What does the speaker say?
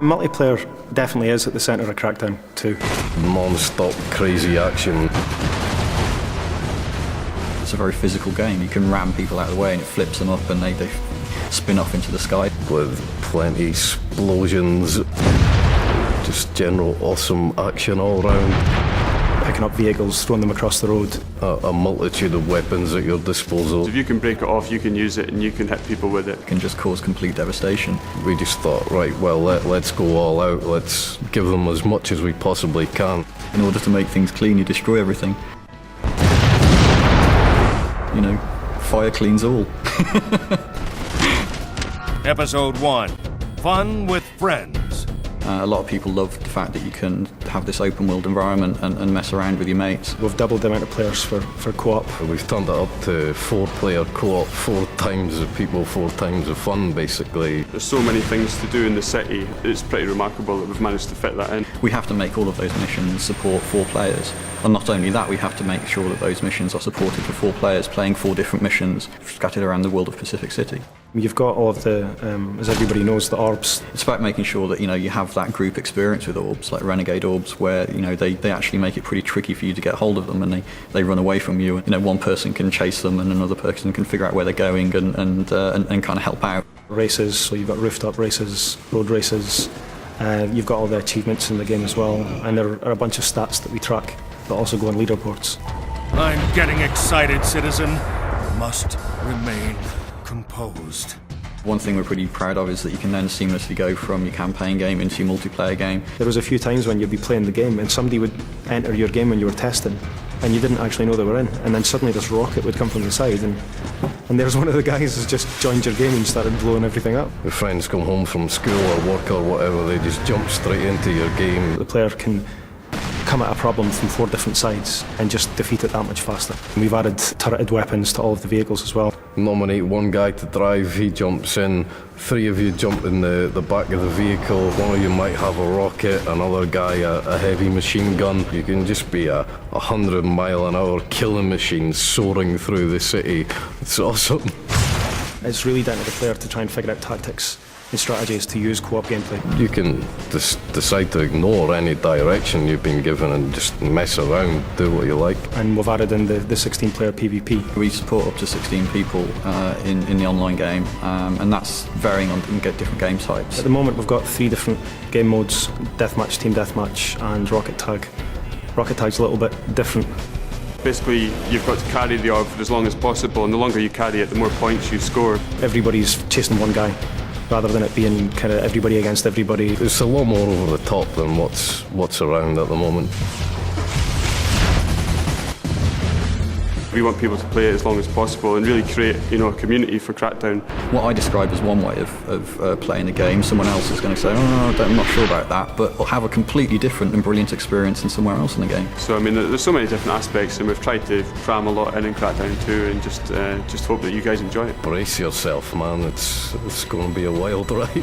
Multiplayer definitely is at the centre of Crackdown 2. Non-stop crazy action. It's a very physical game. You can ram people out of the way and it flips them up and they spin off into the sky. With plenty explosions. Just general awesome action all round. Picking up vehicles, throwing them across the road. A multitude of weapons at your disposal. If you can break it off, you can use it and you can hit people with it. It can just cause complete devastation. We just thought, right, well, let's go all out. Let's give them as much as we possibly can. In order to make things clean, you destroy everything. You know, fire cleans all. Episode 1. Fun with friends. A lot of people love the fact that you can have this open world environment and mess around with your mates. We've doubled the amount of players for co-op. We've turned it up to 4-player co-op, 4 times the people, 4 times the fun, basically. There's so many things to do in the city, it's pretty remarkable that we've managed to fit that in. We have to make all of those missions support 4 players. And not only that, we have to make sure that those missions are supported for 4 players, playing 4 different missions scattered around the world of Pacific City. You've got all of the, as everybody knows, the orbs. It's about making sure that, you know, you have that group experience with orbs, like renegade orbs, where, you know, they actually make it pretty tricky for you to get hold of them and they run away from you. You know, one person can chase them and another person can figure out where they're going and kind of help out. Races, so you've got rooftop races, road races. You've got all the achievements in the game as well, and there are a bunch of stats that we track that also go on leaderboards. I'm getting excited, citizen. Must remain composed. One thing we're pretty proud of is that you can then seamlessly go from your campaign game into your multiplayer game. There was a few times when you'd be playing the game and somebody would enter your game when you were testing and you didn't actually know they were in, and then suddenly this rocket would come from the side and there's one of the guys who's just joined your game and started blowing everything up. Your friends come home from school or work or whatever, they just jump straight into your game. The player can come at a problem from 4 different sides and just defeat it that much faster. We've added turreted weapons to all of the vehicles as well. Nominate one guy to drive, he jumps in, 3 of you jump in the back of the vehicle, one of you might have a rocket, another guy a heavy machine gun. You can just be a 100-mile-an-hour killing machine soaring through the city. It's awesome. It's really down to the player to try and figure out tactics and strategies to use co-op gameplay. You can decide to ignore any direction you've been given and just mess around, do what you like. And we've added in the 16-player PvP. We support up to 16 people in the online game, and that's varying on different game types. At the moment we've got 3 different game modes: Deathmatch, Team Deathmatch and Rocket Tag. Rocket Tag's a little bit different. Basically, you've got to carry the orb for as long as possible, and the longer you carry it, the more points you score. Everybody's chasing one guy, rather than it being kind of everybody against everybody. It's a lot more over the top than what's around at the moment. We want people to play it as long as possible and really create, you know, a community for Crackdown. What I describe as one way of playing the game, someone else is going to say, oh, I'm not sure about that, but will have a completely different and brilliant experience than somewhere else in the game. So, I mean, there's so many different aspects, and we've tried to cram a lot in Crackdown 2 and just hope that you guys enjoy it. Brace yourself, man, it's going to be a wild ride.